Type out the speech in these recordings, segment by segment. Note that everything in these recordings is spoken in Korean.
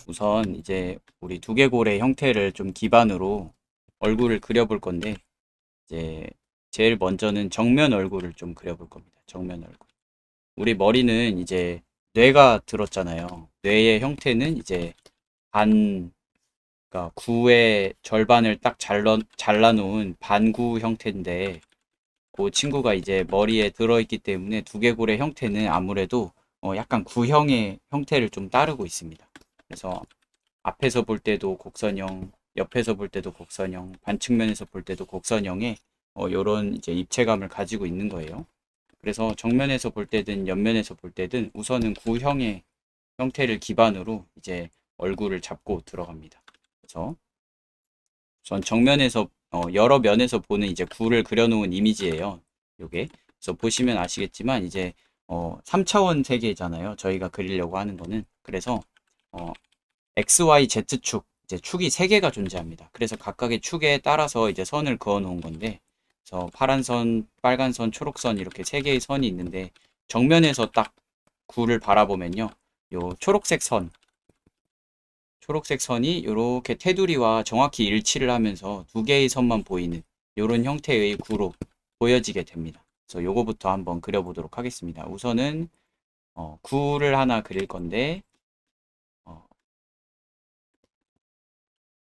우선 이제 우리 두개골의 형태를 좀 기반으로 얼굴을 그려볼 건데, 이제 제일 먼저는 정면 얼굴을 좀 그려볼 겁니다. 정면 얼굴. 우리 머리는 이제 뇌가 들었잖아요. 뇌의 형태는 이제 반, 그러니까 구의 절반을 딱 잘라놓은 반구 형태인데, 그 친구가 이제 머리에 들어있기 때문에 두개골의 형태는 아무래도 약간 구형의 형태를 좀 따르고 있습니다. 그래서 앞에서 볼 때도 곡선형, 옆에서 볼 때도 곡선형, 반측면에서 볼 때도 곡선형의 요런 이제 입체감을 가지고 있는 거예요. 그래서 정면에서 볼 때든 옆면에서 볼 때든 우선은 구형의 형태를 기반으로 이제 얼굴을 잡고 들어갑니다. 그래서 우선 정면에서 여러 면에서 보는 이제 구를 그려놓은 이미지예요. 요게. 그래서 보시면 아시겠지만 이제 3차원 세계잖아요. 저희가 그리려고 하는 거는. 그래서 X, Y, Z축, 이제 축이 3개가 존재합니다. 그래서 각각의 축에 따라서 이제 선을 그어 놓은 건데, 그래서 파란 선, 빨간 선, 초록 선 이렇게 3개의 선이 있는데, 정면에서 딱 구를 바라보면요. 요 초록색 선이 이렇게 테두리와 정확히 일치를 하면서 2개의 선만 보이는 이런 형태의 구로 보여지게 됩니다. 그래서 요거부터 한번 그려보도록 하겠습니다. 우선은 구를 하나 그릴 건데,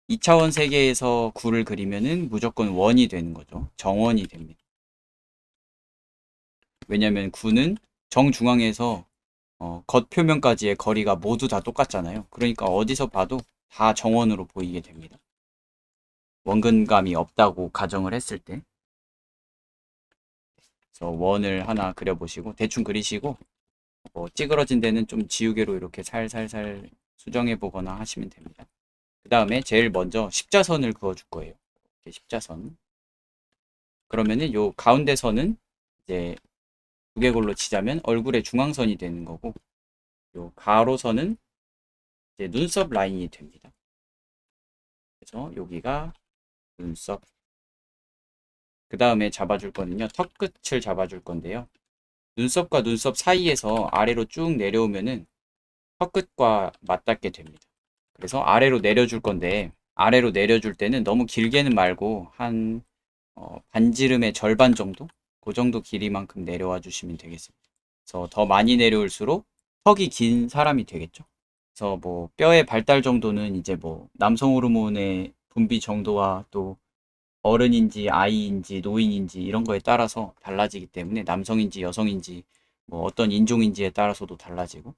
2차원 세계에서 구를 그리면은 무조건 원이 되는 거죠. 정원이 됩니다. 왜냐면 구는 정중앙에서 겉표면까지의 거리가 모두 다 똑같잖아요. 그러니까 어디서 봐도 다 정원으로 보이게 됩니다. 원근감이 없다고 가정을 했을 때. 그래서 원을 하나 그려보시고 대충 그리시고 찌그러진 데는 좀 지우개로 이렇게 살살살 수정해 보거나 하시면 됩니다. 그 다음에 제일 먼저 십자선을 그어줄 거예요. 이렇게 십자선. 그러면은 요 가운데 선은 이제 두개골로 치자면 얼굴의 중앙선이 되는 거고, 요 가로선은 이제 눈썹 라인이 됩니다. 그래서 여기가 눈썹. 그 다음에 잡아줄 거는요, 턱 끝을 잡아줄 건데요. 눈썹과 눈썹 사이에서 아래로 쭉 내려오면은 턱 끝과 맞닿게 됩니다. 그래서 아래로 내려줄 건데, 아래로 내려줄 때는 너무 길게는 말고 한 반지름의 절반 정도? 그 정도 길이만큼 내려와 주시면 되겠습니다. 그래서 더 많이 내려올수록 턱이 긴 사람이 되겠죠. 그래서 뭐 뼈의 발달 정도는 이제 뭐 남성 호르몬의 분비 정도와 또 어른인지 아이인지 노인인지 이런 거에 따라서 달라지기 때문에 남성인지 여성인지 뭐 어떤 인종인지에 따라서도 달라지고,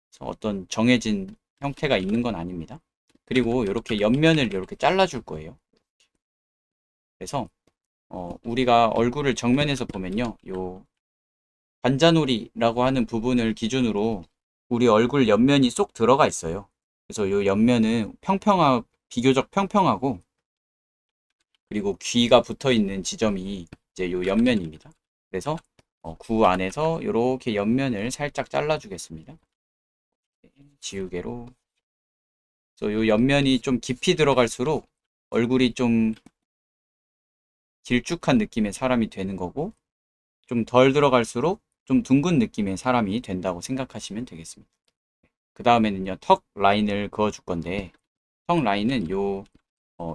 그래서 어떤 정해진 형태가 있는 건 아닙니다. 그리고 이렇게 옆면을 이렇게 잘라줄 거예요. 그래서 우리가 얼굴을 정면에서 보면요, 요 관자놀이라고 하는 부분을 기준으로 우리 얼굴 옆면이 쏙 들어가 있어요. 그래서 요 옆면은 비교적 평평하고, 그리고 귀가 붙어 있는 지점이 이제 요 옆면입니다. 그래서 구 안에서 이렇게 옆면을 살짝 잘라 주겠습니다. 지우개로. 그래서 요 옆면이 좀 깊이 들어갈수록 얼굴이 좀 길쭉한 느낌의 사람이 되는 거고, 좀 덜 들어갈수록 좀 둥근 느낌의 사람이 된다고 생각하시면 되겠습니다. 그 다음에는요, 턱 라인을 그어줄 건데, 턱 라인은 요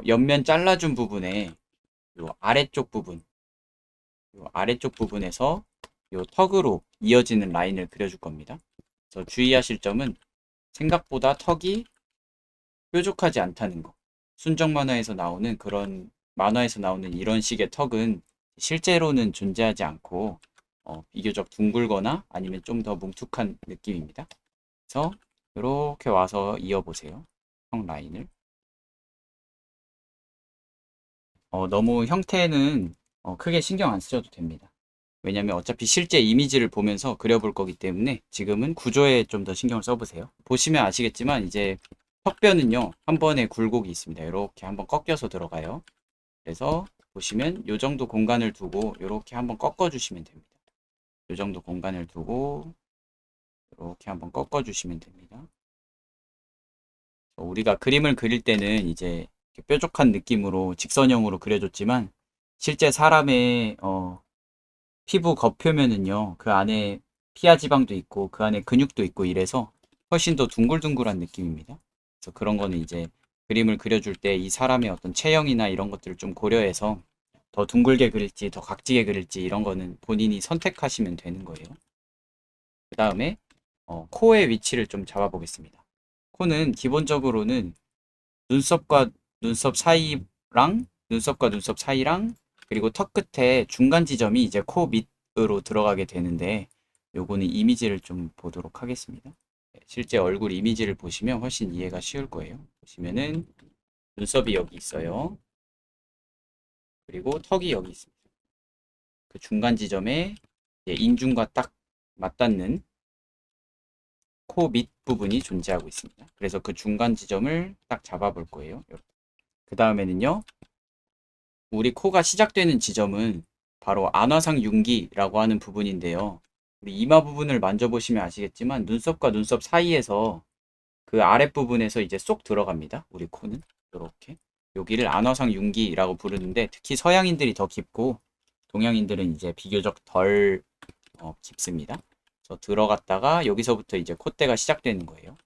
옆면 잘라준 부분에 요 아래쪽 부분에서 요 턱으로 이어지는 라인을 그려줄 겁니다. 그래서 주의하실 점은 생각보다 턱이 뾰족하지 않다는 거. 순정 만화에서 나오는 이런 식의 턱은 실제로는 존재하지 않고 비교적 둥글거나 아니면 좀 더 뭉툭한 느낌입니다. 그래서 이렇게 와서 이어보세요. 턱 라인을. 너무 형태는 크게 신경 안 쓰셔도 됩니다. 왜냐면 어차피 실제 이미지를 보면서 그려볼 거기 때문에 지금은 구조에 좀 더 신경을 써보세요. 보시면 아시겠지만 이제 턱뼈는요, 한 번에 굴곡이 있습니다. 이렇게 한번 꺾여서 들어가요. 그래서 보시면 이 정도 공간을 두고 이렇게 한번 꺾어 주시면 됩니다. 이 정도 공간을 두고 이렇게 한번 꺾어 주시면 됩니다. 우리가 그림을 그릴 때는 이제 뾰족한 느낌으로 직선형으로 그려줬지만 실제 사람의 피부 겉표면은요, 그 안에 피하 지방도 있고 그 안에 근육도 있고 이래서 훨씬 더 둥글둥글한 느낌입니다. 그래서 그런 거는 이제 그림을 그려줄 때 이 사람의 어떤 체형이나 이런 것들을 좀 고려해서 더 둥글게 그릴지 더 각지게 그릴지 이런 거는 본인이 선택하시면 되는 거예요. 그 다음에 코의 위치를 좀 잡아보겠습니다. 코는 기본적으로는 눈썹과 눈썹 사이랑 그리고 턱 끝에 중간 지점이 이제 코 밑으로 들어가게 되는데 요거는 이미지를 좀 보도록 하겠습니다. 실제 얼굴 이미지를 보시면 훨씬 이해가 쉬울 거예요. 보시면은 눈썹이 여기 있어요. 그리고 턱이 여기 있습니다. 그 중간 지점에 인중과 딱 맞닿는 코 밑 부분이 존재하고 있습니다. 그래서 그 중간 지점을 딱 잡아볼 거예요. 그 다음에는요, 우리 코가 시작되는 지점은 바로 안화상 윤기라고 하는 부분인데요. 우리 이마 부분을 만져보시면 아시겠지만 눈썹과 눈썹 사이에서 그 아랫부분에서 이제 쏙 들어갑니다. 우리 코는 이렇게 여기를 안화상 윤기라고 부르는데 특히 서양인들이 더 깊고 동양인들은 이제 비교적 덜 깊습니다. 그래서 들어갔다가 여기서부터 이제 콧대가 시작되는 거예요.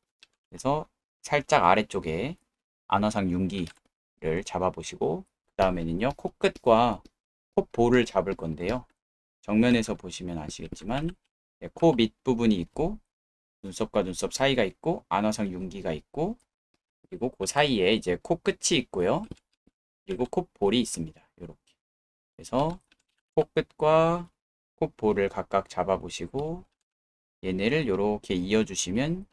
그래서 살짝 아래쪽에 안화상 윤기를 잡아보시고 그 다음에는요 코끝과 콧볼을 잡을 건데요. 정면에서 보시면 아시겠지만 코 밑부분이 있고 눈썹과 눈썹 사이가 있고 안화상 윤기가 있고 그리고 그 사이에 이제 코끝이 있고요. 그리고 콧볼이 있습니다. 이렇게. 그래서 코끝과 콧볼을 각각 잡아보시고 얘네를 이렇게 이어주시면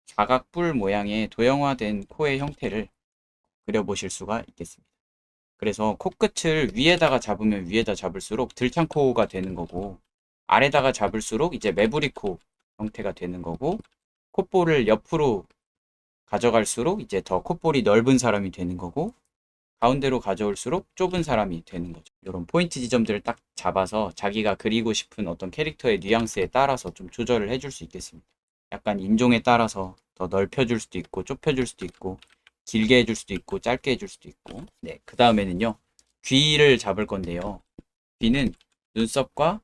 사각뿔 모양의 도형화된 코의 형태를 그려보실 수가 있겠습니다. 그래서 코끝을 위에다가 잡으면 위에다 잡을수록 들창코가 되는 거고 아래다가 잡을수록 이제 매부리코 형태가 되는 거고 콧볼을 옆으로 가져갈수록 이제 더 콧볼이 넓은 사람이 되는 거고 가운데로 가져올수록 좁은 사람이 되는 거죠. 이런 포인트 지점들을 딱 잡아서 자기가 그리고 싶은 어떤 캐릭터의 뉘앙스에 따라서 좀 조절을 해줄 수 있겠습니다. 약간 인종에 따라서 더 넓혀줄 수도 있고 좁혀줄 수도 있고 길게 해줄 수도 있고 짧게 해줄 수도 있고 네, 그 다음에는요 귀를 잡을 건데요. 귀는 눈썹과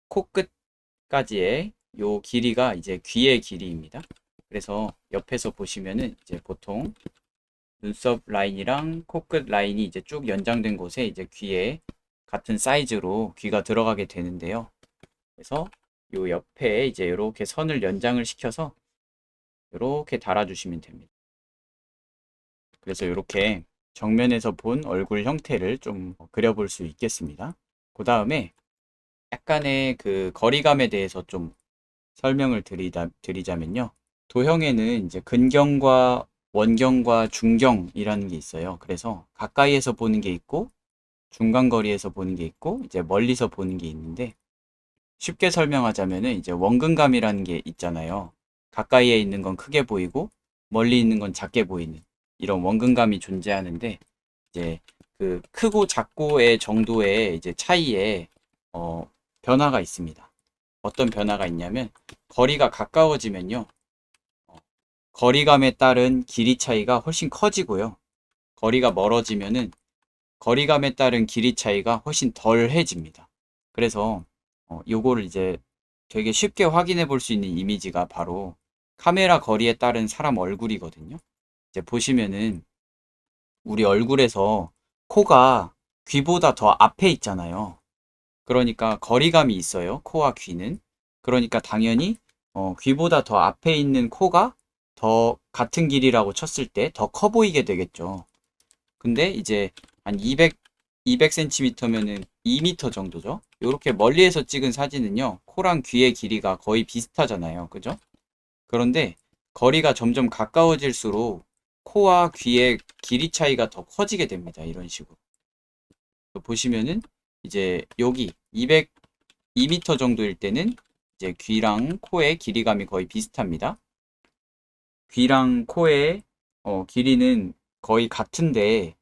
코끝까지의 요 길이가 이제 귀의 길이입니다. 그래서 옆에서 보시면은 이제 보통 눈썹 라인이랑 코끝 라인이 이제 쭉 연장된 곳에 이제 귀에 같은 사이즈로 귀가 들어가게 되는데요. 그래서 요 옆에 이제 이렇게 선을 연장을 시켜서 이렇게 달아주시면 됩니다. 그래서 이렇게 정면에서 본 얼굴 형태를 좀 그려볼 수 있겠습니다. 그 다음에 약간의 그 거리감에 대해서 좀 설명을 드리자면요. 도형에는 이제 근경과 원경과 중경이라는 게 있어요. 그래서 가까이에서 보는 게 있고 중간거리에서 보는 게 있고 이제 멀리서 보는 게 있는데 쉽게 설명하자면은 이제 원근감이라는 게 있잖아요. 가까이에 있는 건 크게 보이고 멀리 있는 건 작게 보이는 이런 원근감이 존재하는데 이제 그 크고 작고의 정도의 이제 차이에 변화가 있습니다. 어떤 변화가 있냐면 거리가 가까워지면요. 거리감에 따른 길이 차이가 훨씬 커지고요. 거리가 멀어지면은 거리감에 따른 길이 차이가 훨씬 덜해집니다. 그래서 요거를 이제 되게 쉽게 확인해 볼 수 있는 이미지가 바로 카메라 거리에 따른 사람 얼굴이거든요. 이제 보시면은 우리 얼굴에서 코가 귀보다 더 앞에 있잖아요. 그러니까 거리감이 있어요. 코와 귀는. 그러니까 당연히 귀보다 더 앞에 있는 코가 더 같은 길이라고 쳤을 때 더 커 보이게 되겠죠. 근데 이제 한 200cm면은 2m 정도죠. 이렇게 멀리에서 찍은 사진은요. 코랑 귀의 길이가 거의 비슷하잖아요. 그죠? 그런데 거리가 점점 가까워질수록 코와 귀의 길이 차이가 더 커지게 됩니다. 이런 식으로. 보시면은 이제 여기 202m 정도일 때는 이제 귀랑 코의 길이감이 거의 비슷합니다. 귀랑 코의 길이는 거의 같은데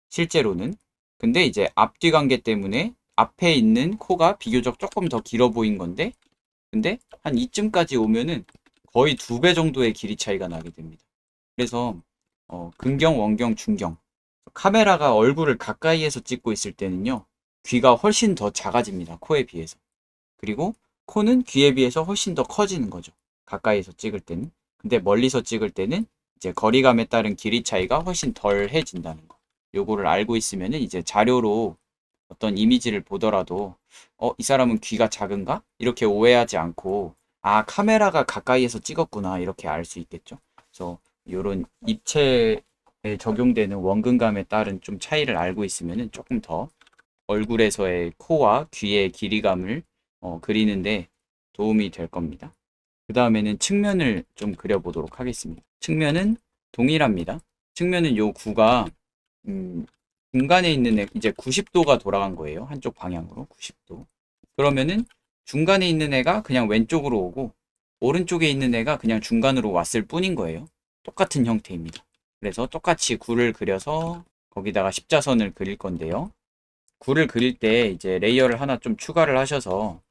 실제로는 근데 이제 앞뒤 관계 때문에 앞에 있는 코가 비교적 조금 더 길어 보인 건데 근데 한 이쯤까지 오면은 거의 2배 정도의 길이 차이가 나게 됩니다. 그래서 근경, 원경, 중경 카메라가 얼굴을 가까이에서 찍고 있을 때는요 귀가 훨씬 더 작아집니다. 코에 비해서. 그리고 코는 귀에 비해서 훨씬 더 커지는 거죠. 가까이에서 찍을 때는. 근데 멀리서 찍을 때는 이제 거리감에 따른 길이 차이가 훨씬 덜해진다는 거. 요거를 알고 있으면은 이제 자료로 어떤 이미지를 보더라도 이 사람은 귀가 작은가? 이렇게 오해하지 않고 아, 카메라가 가까이에서 찍었구나 이렇게 알 수 있겠죠. 그래서 요런 입체에 적용되는 원근감에 따른 좀 차이를 알고 있으면은 조금 더 얼굴에서의 코와 귀의 길이감을 그리는데 도움이 될 겁니다. 그 다음에는 측면을 좀 그려보도록 하겠습니다. 측면은 동일합니다. 측면은 요 구가 음, 중간에 있는 애 이제 90도가 돌아간 거예요. 한쪽 방향으로 90도. 그러면은 중간에 있는 애가 그냥 왼쪽으로 오고 오른쪽에 있는 애가 그냥 중간으로 왔을 뿐인 거예요. 똑같은 형태입니다. 그래서 똑같이 구를 그려서 거기다가 십자선을 그릴 건데요. 구를 그릴 때 이제 레이어를 하나 좀 추가를 하셔서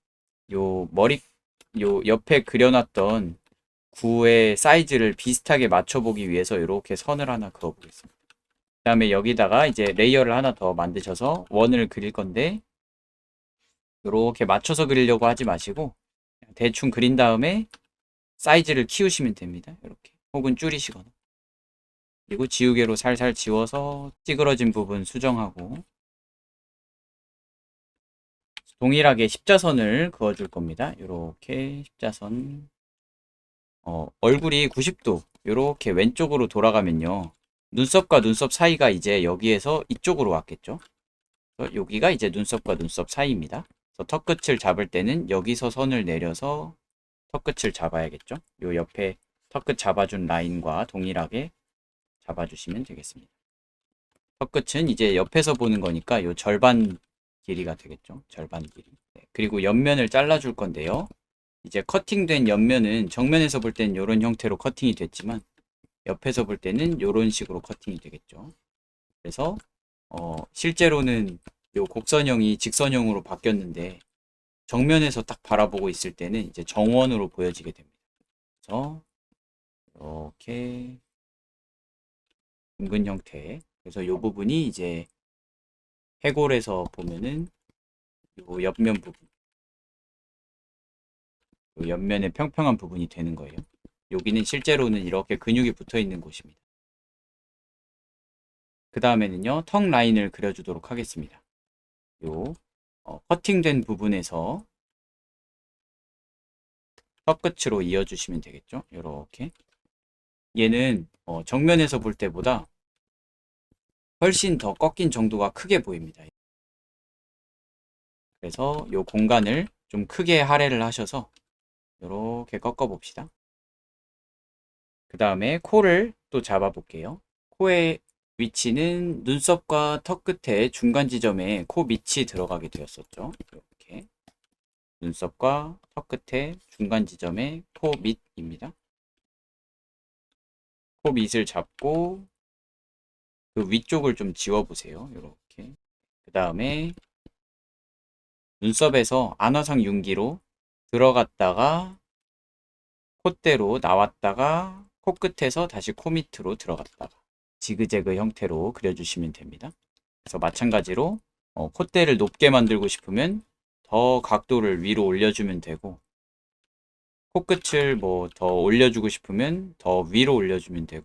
요 머리 요 옆에 그려놨던 구의 사이즈를 비슷하게 맞춰보기 위해서 이렇게 선을 하나 그어보겠습니다. 그 다음에 여기다가 이제 레이어를 하나 더 만드셔서 원을 그릴 건데 이렇게 맞춰서 그리려고 하지 마시고 대충 그린 다음에 사이즈를 키우시면 됩니다. 이렇게 혹은 줄이시거나 그리고 지우개로 살살 지워서 찌그러진 부분 수정하고 동일하게 십자선을 그어줄 겁니다. 이렇게 십자선 얼굴이 90도 이렇게 왼쪽으로 돌아가면요 눈썹과 눈썹 사이가 이제 여기에서 이쪽으로 왔겠죠. 여기가 이제 눈썹과 눈썹 사이입니다. 그래서 턱끝을 잡을 때는 여기서 선을 내려서 턱끝을 잡아야겠죠. 요 옆에 턱끝 잡아준 라인과 동일하게 잡아주시면 되겠습니다. 턱끝은 이제 옆에서 보는 거니까 요 절반 길이가 되겠죠. 절반 길이. 네, 그리고 옆면을 잘라줄 건데요. 이제 커팅된 옆면은 정면에서 볼 때는 이런 형태로 커팅이 됐지만 옆에서 볼 때는 이런 식으로 커팅이 되겠죠. 그래서 실제로는 요 곡선형이 직선형으로 바뀌었는데 정면에서 딱 바라보고 있을 때는 이제 정원으로 보여지게 됩니다. 그래서 이렇게 둥근 형태. 그래서 요 부분이 이제 해골에서 보면은 요 옆면 부분, 요 옆면의 평평한 부분이 되는 거예요. 여기는 실제로는 이렇게 근육이 붙어 있는 곳입니다. 그 다음에는요, 턱 라인을 그려주도록 하겠습니다. 요 커팅된 부분에서 턱 끝으로 이어주시면 되겠죠. 이렇게 얘는 정면에서 볼 때보다 훨씬 더 꺾인 정도가 크게 보입니다. 그래서 요 공간을 좀 크게 할애를 하셔서 이렇게 꺾어 봅시다. 그 다음에 코를 또 잡아 볼게요. 코의 위치는 눈썹과 턱 끝에 중간 지점에 코 밑이 들어가게 되었었죠. 이렇게 눈썹과 턱 끝에 중간 지점에 코 밑입니다. 코 밑을 잡고 그 위쪽을 좀 지워 보세요. 이렇게. 그 다음에 눈썹에서 안화상 윤기로 들어갔다가 콧대로 나왔다가 코끝에서 다시 코 밑으로 들어갔다가 지그재그 형태로 그려주시면 됩니다. 그래서 마찬가지로 콧대를 높게 만들고 싶으면 더 각도를 위로 올려주면 되고 코끝을 뭐 더 올려주고 싶으면 더 위로 올려주면 되고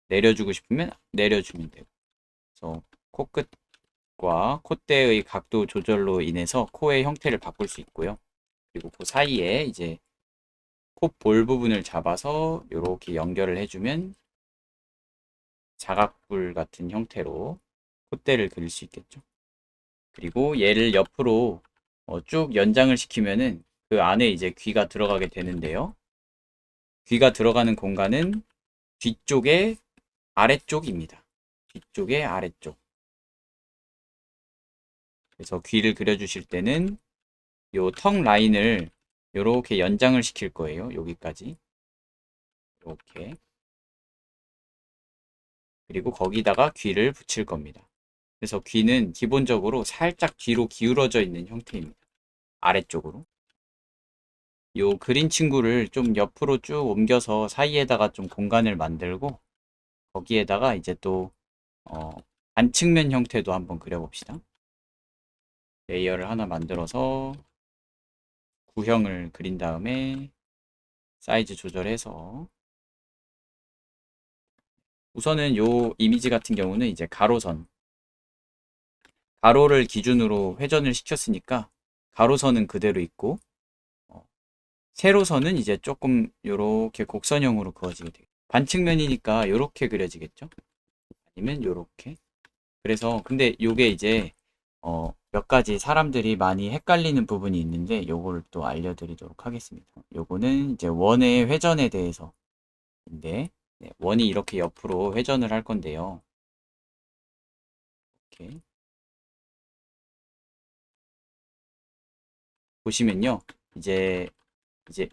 내려주고 싶으면 내려주면 되고 그래서 코끝과 콧대의 각도 조절로 인해서 코의 형태를 바꿀 수 있고요. 그리고 그 사이에 이제 코 볼 부분을 잡아서 이렇게 연결을 해주면 사각뿔 같은 형태로 콧대를 그릴 수 있겠죠. 그리고 얘를 옆으로 쭉 연장을 시키면은 그 안에 이제 귀가 들어가게 되는데요. 귀가 들어가는 공간은 뒤쪽의 아래쪽입니다. 뒤쪽의 아래쪽. 그래서 귀를 그려주실 때는 요 턱 라인을 이렇게 연장을 시킬 거예요. 여기까지. 이렇게. 그리고 거기다가 귀를 붙일 겁니다. 그래서 귀는 기본적으로 살짝 뒤로 기울어져 있는 형태입니다. 아래쪽으로. 요 그린 친구를 좀 옆으로 쭉 옮겨서 사이에다가 좀 공간을 만들고 거기에다가 이제 또 반측면 형태도 한번 그려봅시다. 레이어를 하나 만들어서 구형을 그린 다음에 사이즈 조절해서 우선은 요 이미지 같은 경우는 이제 가로선, 가로를 기준으로 회전을 시켰으니까 가로선은 그대로 있고, 어, 세로선은 이제 조금 요렇게 곡선형으로 그어지게 돼요. 반측면이니까 요렇게 그려지겠죠? 아니면 요렇게. 그래서 근데 요게 이제 몇 가지 사람들이 많이 헷갈리는 부분이 있는데 요거를 또 알려드리도록 하겠습니다. 요거는 이제 원의 회전에 대해서인데, 네, 원이 이렇게 옆으로 회전을 할 건데요. 이렇게 보시면요, 이제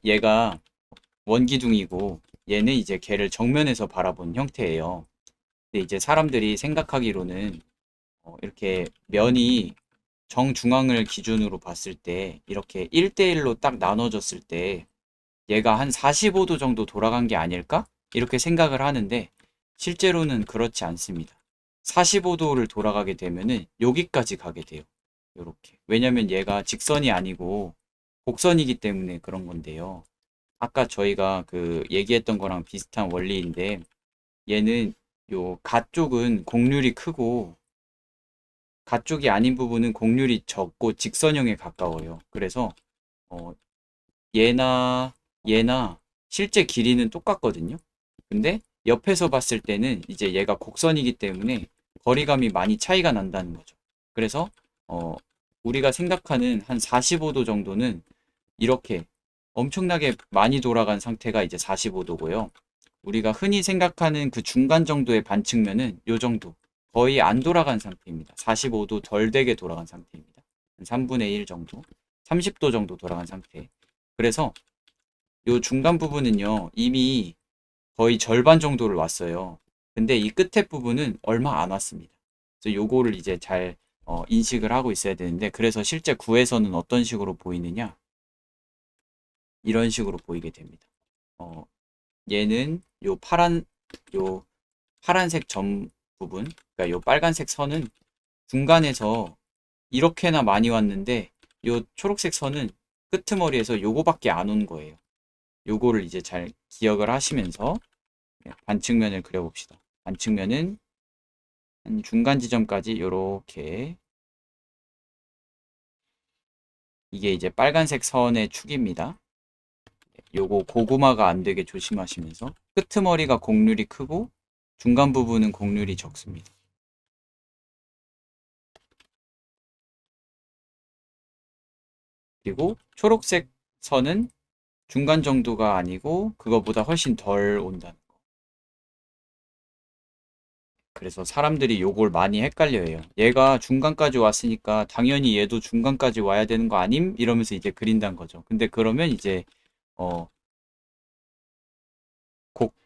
얘가 원기둥이고 얘는 이제 걔를 정면에서 바라본 형태예요. 근데 이제 사람들이 생각하기로는 이렇게 면이 정중앙을 기준으로 봤을 때 이렇게 1대1로 딱 나눠졌을 때 얘가 한 45도 정도 돌아간 게 아닐까? 이렇게 생각을 하는데 실제로는 그렇지 않습니다. 45도를 돌아가게 되면은 여기까지 가게 돼요. 요렇게. 왜냐면 얘가 직선이 아니고 곡선이기 때문에 그런 건데요. 아까 저희가 그 얘기했던 거랑 비슷한 원리인데 얘는 요 가쪽은 곡률이 크고 가쪽이 아닌 부분은 곡률이 적고 직선형에 가까워요. 그래서 어, 얘나 얘나 실제 길이는 똑같거든요. 근데 옆에서 봤을 때는 이제 얘가 곡선이기 때문에 거리감이 많이 차이가 난다는 거죠. 그래서 어, 우리가 생각하는 한 45도 정도는 이렇게 엄청나게 많이 돌아간 상태가 이제 45도고요. 우리가 흔히 생각하는 그 중간 정도의 반측면은 요 정도. 거의 안 돌아간 상태입니다. 45도 덜 되게 돌아간 상태입니다. 한 3분의 1 정도. 30도 정도 돌아간 상태. 그래서 요 중간 부분은요, 이미 거의 절반 정도를 왔어요. 근데 이 끝에 부분은 얼마 안 왔습니다. 그래서 요거를 이제 잘 인식을 하고 있어야 되는데, 그래서 실제 구에서는 어떤 식으로 보이느냐? 이런 식으로 보이게 됩니다. 어, 얘는 요 파란색 점 부분, 그러니까 요 빨간색 선은 중간에서 이렇게나 많이 왔는데, 요 초록색 선은 끄트머리에서 요거밖에 안 온 거예요. 요거를 이제 잘 기억을 하시면서 반측면을 그려봅시다. 반측면은 한 중간 지점까지 요렇게, 이게 이제 빨간색 선의 축입니다. 요거 고구마가 안 되게 조심하시면서 끄트머리가 곡률이 크고 중간 부분은 곡률이 적습니다. 그리고 초록색 선은 중간 정도가 아니고 그거보다 훨씬 덜 온다는 거. 그래서 사람들이 요걸 많이 헷갈려해요. 얘가 중간까지 왔으니까 당연히 얘도 중간까지 와야 되는 거 아님? 이러면서 이제 그린다는 거죠. 근데 그러면 이제 어,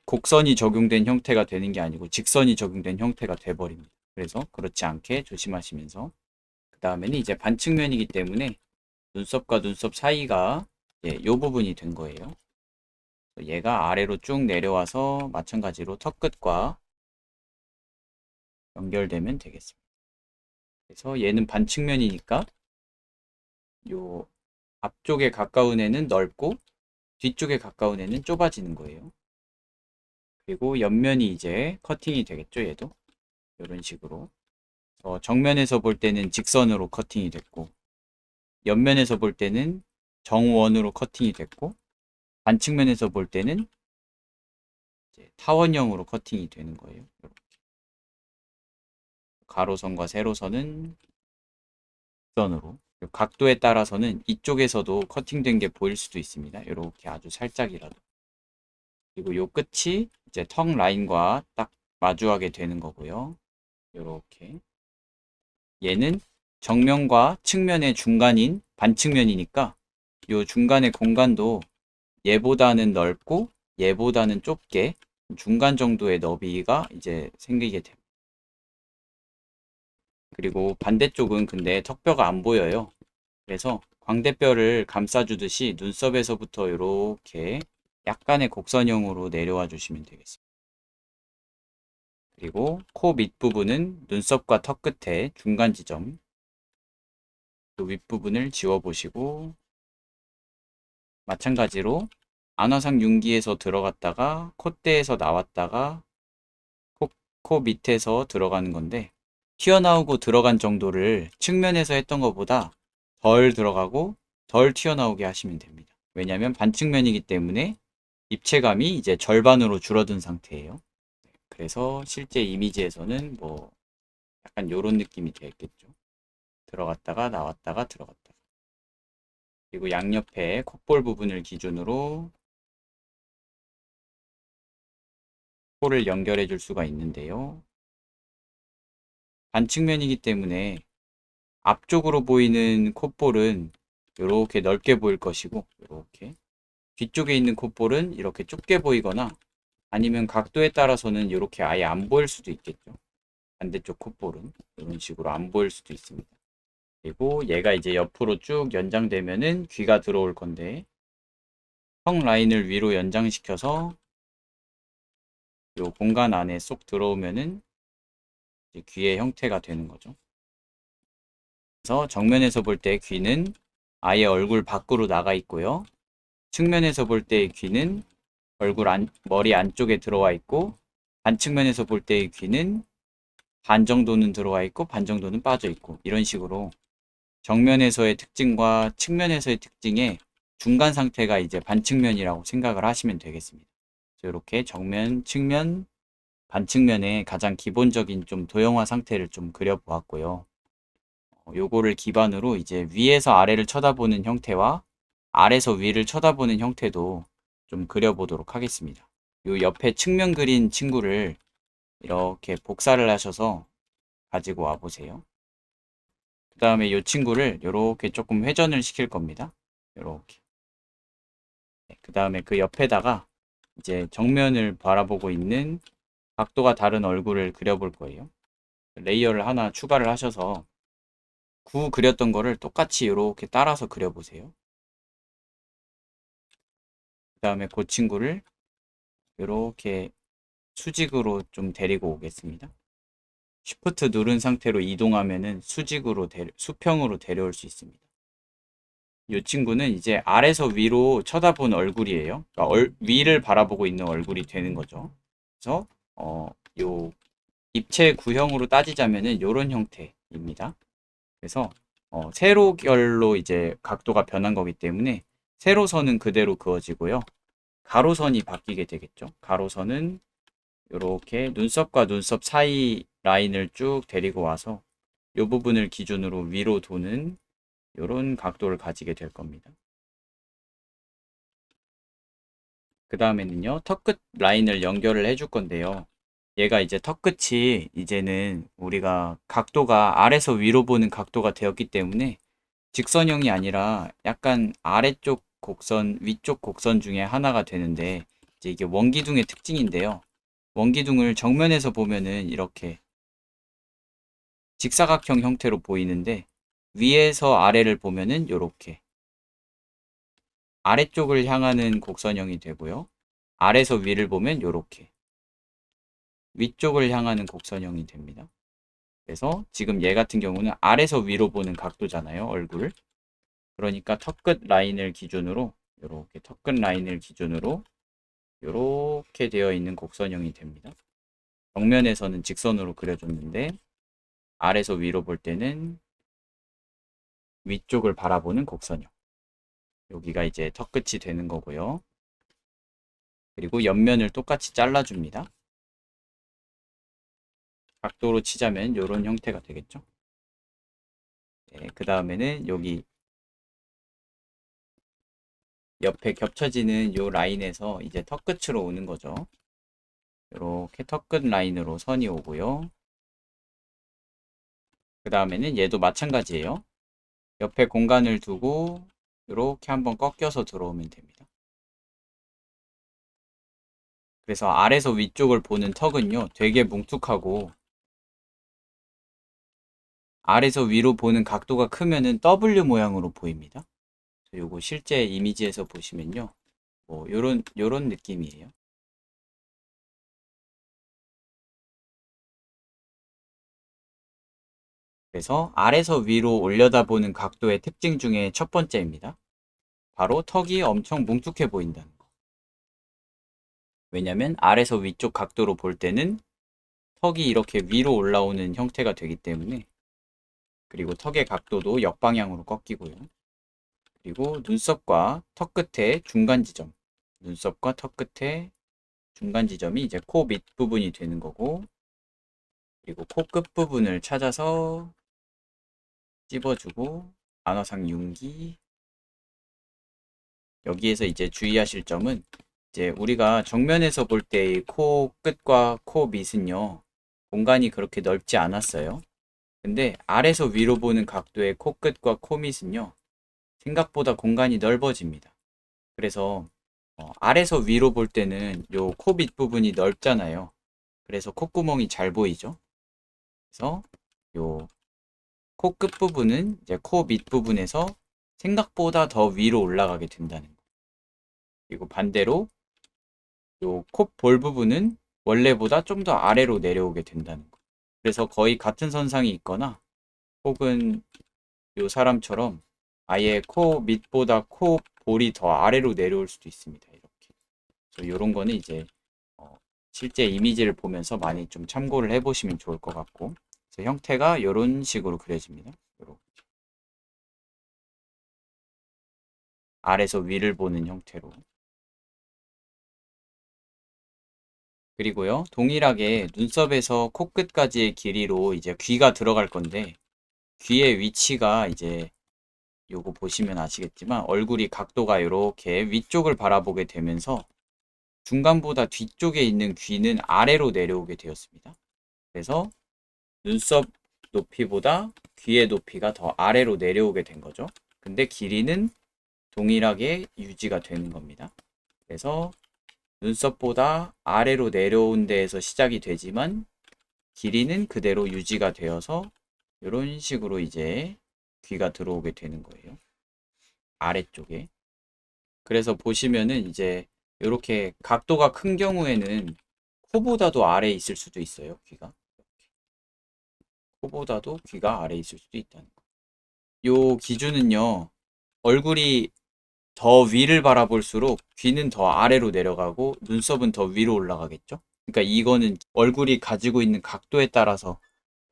곡선이 적용된 형태가 되는 게 아니고 직선이 적용된 형태가 돼버립니다. 그래서 그렇지 않게 조심하시면서, 그 다음에는 이제 반측면이기 때문에 눈썹과 눈썹 사이가 요 부분이 된 거예요. 얘가 아래로 쭉 내려와서 마찬가지로 턱끝과 연결되면 되겠습니다. 그래서 얘는 반측면이니까 요 앞쪽에 가까운 애는 넓고 뒤쪽에 가까운 애는 좁아지는 거예요. 그리고 옆면이 이제 커팅이 되겠죠, 얘도. 이런 식으로. 정면에서 볼 때는 직선으로 커팅이 됐고, 옆면에서 볼 때는 정원으로 커팅이 됐고, 반측면에서 볼 때는 이제 타원형으로 커팅이 되는 거예요. 이렇게. 가로선과 세로선은 직선으로. 각도에 따라서는 이쪽에서도 커팅된 게 보일 수도 있습니다. 이렇게 아주 살짝이라도. 그리고 요 끝이 이제 턱 라인과 딱 마주하게 되는 거고요. 이렇게. 얘는 정면과 측면의 중간인 반측면이니까 요 중간의 공간도 얘보다는 넓고 얘보다는 좁게 중간 정도의 너비가 이제 생기게 됩니다. 그리고 반대쪽은 근데 턱뼈가 안 보여요. 그래서 광대뼈를 감싸주듯이 눈썹에서부터 이렇게 약간의 곡선형으로 내려와 주시면 되겠습니다. 그리고 코 밑부분은 눈썹과 턱 끝에 중간 지점, 그 윗부분을 지워보시고, 마찬가지로 안화상 윤기에서 들어갔다가 콧대에서 나왔다가 코 밑에서 들어가는 건데 튀어나오고 들어간 정도를 측면에서 했던 것보다 덜 들어가고 덜 튀어나오게 하시면 됩니다. 왜냐하면 반측면이기 때문에 입체감이 이제 절반으로 줄어든 상태예요. 그래서 실제 이미지에서는 뭐 약간 이런 느낌이 되겠죠. 들어갔다가 나왔다가 들어갔다가. 그리고 양옆에 콧볼 부분을 기준으로 코를 연결해 줄 수가 있는데요. 반측면이기 때문에 앞쪽으로 보이는 콧볼은 이렇게 넓게 보일 것이고, 이렇게 뒤쪽에 있는 콧볼은 이렇게 좁게 보이거나 아니면 각도에 따라서는 이렇게 아예 안 보일 수도 있겠죠. 반대쪽 콧볼은 이런 식으로 안 보일 수도 있습니다. 그리고 얘가 이제 옆으로 쭉 연장되면은 귀가 들어올 건데 턱 라인을 위로 연장시켜서 이 공간 안에 쏙 들어오면은 이제 귀의 형태가 되는 거죠. 그래서 정면에서 볼 때 귀는 아예 얼굴 밖으로 나가 있고요. 측면에서 볼 때의 귀는 머리 안쪽에 들어와 있고, 반측면에서 볼 때의 귀는 반 정도는 들어와 있고, 반 정도는 빠져 있고, 이런 식으로 정면에서의 특징과 측면에서의 특징의 중간 상태가 이제 반측면이라고 생각을 하시면 되겠습니다. 이렇게 정면, 측면, 반측면의 가장 기본적인 좀 도형화 상태를 좀 그려보았고요. 요거를 기반으로 이제 위에서 아래를 쳐다보는 형태와 아래에서 위를 쳐다보는 형태도 좀 그려보도록 하겠습니다. 요 옆에 측면 그린 친구를 이렇게 복사를 하셔서 가지고 와 보세요. 그 다음에 이 친구를 이렇게 조금 회전을 시킬 겁니다. 이렇게. 그 다음에 그 옆에다가 이제 정면을 바라보고 있는 각도가 다른 얼굴을 그려볼 거예요. 레이어를 하나 추가를 하셔서 그렸던 거를 똑같이 이렇게 따라서 그려보세요. 그 다음에 그 친구를 이렇게 수직으로 좀 데리고 오겠습니다. 쉬프트 누른 상태로 이동하면은 수평으로 데려올 수 있습니다. 이 친구는 이제 아래서 위로 쳐다본 얼굴이에요. 그러니까 위를 바라보고 있는 얼굴이 되는 거죠. 그래서 요 입체 구형으로 따지자면은 이런 형태입니다. 그래서 세로결로 이제 각도가 변한 거기 때문에 세로선은 그대로 그어지고요. 가로선이 바뀌게 되겠죠. 가로선은 이렇게 눈썹과 눈썹 사이 라인을 쭉 데리고 와서 이 부분을 기준으로 위로 도는 이런 각도를 가지게 될 겁니다. 그 다음에는요, 턱끝 라인을 연결을 해줄 건데요. 얘가 이제 턱끝이 이제는 우리가 각도가 아래서 위로 보는 각도가 되었기 때문에 직선형이 아니라 약간 아래쪽 곡선, 위쪽 곡선 중에 하나가 되는데 이제 이게 원기둥의 특징인데요. 원기둥을 정면에서 보면은 이렇게 직사각형 형태로 보이는데 위에서 아래를 보면은 이렇게 아래쪽을 향하는 곡선형이 되고요. 아래에서 위를 보면 이렇게 위쪽을 향하는 곡선형이 됩니다. 그래서 지금 얘 같은 경우는 아래에서 위로 보는 각도잖아요. 얼굴. 그러니까 턱끝 라인을 기준으로 이렇게 턱끝 라인을 기준으로 이렇게 되어 있는 곡선형이 됩니다. 정면에서는 직선으로 그려줬는데 아래에서 위로 볼 때는 위쪽을 바라보는 곡선형. 여기가 이제 턱끝이 되는 거고요. 그리고 옆면을 똑같이 잘라줍니다. 각도로 치자면 이런 형태가 되겠죠. 네, 그 다음에는 여기 옆에 겹쳐지는 요 라인에서 이제 턱끝으로 오는 거죠. 이렇게 턱끝 라인으로 선이 오고요. 그 다음에는 얘도 마찬가지예요. 옆에 공간을 두고 이렇게 한번 꺾여서 들어오면 됩니다. 그래서 아래서 위쪽을 보는 턱은요, 되게 뭉툭하고 아래서 위로 보는 각도가 크면은 W 모양으로 보입니다. 요거 실제 이미지에서 보시면요, 뭐 요런 느낌이에요. 그래서 아래서 위로 올려다보는 각도의 특징 중에 첫 번째입니다. 바로 턱이 엄청 뭉툭해 보인다는 거. 왜냐면 아래서 위쪽 각도로 볼 때는 턱이 이렇게 위로 올라오는 형태가 되기 때문에, 그리고 턱의 각도도 역방향으로 꺾이고요. 그리고 눈썹과 턱 끝의 중간 지점, 눈썹과 턱 끝의 중간 지점이 이제 코 밑부분이 되는 거고, 그리고 코 끝부분을 찾아서 찝어주고, 안화상 융기. 여기에서 이제 주의하실 점은, 이제 우리가 정면에서 볼 때 코 끝과 코 밑은요, 공간이 그렇게 넓지 않았어요. 근데 아래서 위로 보는 각도의 코 끝과 코 밑은요, 생각보다 공간이 넓어집니다. 그래서 아래서 위로 볼 때는 요 코 밑부분이 넓잖아요. 그래서 콧구멍이 잘 보이죠. 그래서 요 코 끝부분은 이제 코 밑부분에서 생각보다 더 위로 올라가게 된다는 거. 그리고 반대로 요 코 볼 부분은 원래보다 좀 더 아래로 내려오게 된다는 거. 그래서 거의 같은 선상이 있거나, 혹은 요 사람처럼 아예 코 밑보다 코 볼이 더 아래로 내려올 수도 있습니다. 이렇게. 그래서 요런 거는 이제 실제 이미지를 보면서 많이 좀 참고를 해보시면 좋을 것 같고, 그래서 형태가 이런 식으로 그려집니다. 요렇게. 아래서 위를 보는 형태로. 그리고요, 동일하게 눈썹에서 코끝까지의 길이로 이제 귀가 들어갈 건데, 귀의 위치가 이제 요거 보시면 아시겠지만 얼굴이 각도가 이렇게 위쪽을 바라보게 되면서 중간보다 뒤쪽에 있는 귀는 아래로 내려오게 되었습니다. 그래서 눈썹 높이보다 귀의 높이가 더 아래로 내려오게 된 거죠. 근데 길이는 동일하게 유지가 되는 겁니다. 그래서 눈썹보다 아래로 내려온 데에서 시작이 되지만 길이는 그대로 유지가 되어서 이런 식으로 이제 귀가 들어오게 되는 거예요. 아래쪽에. 그래서 보시면은 이제 이렇게 각도가 큰 경우에는 코보다도 아래에 있을 수도 있어요, 귀가. 코보다도 귀가 아래에 있을 수도 있다는 거. 요 기준은요, 얼굴이 더 위를 바라볼수록 귀는 더 아래로 내려가고 눈썹은 더 위로 올라가겠죠? 그러니까 이거는 얼굴이 가지고 있는 각도에 따라서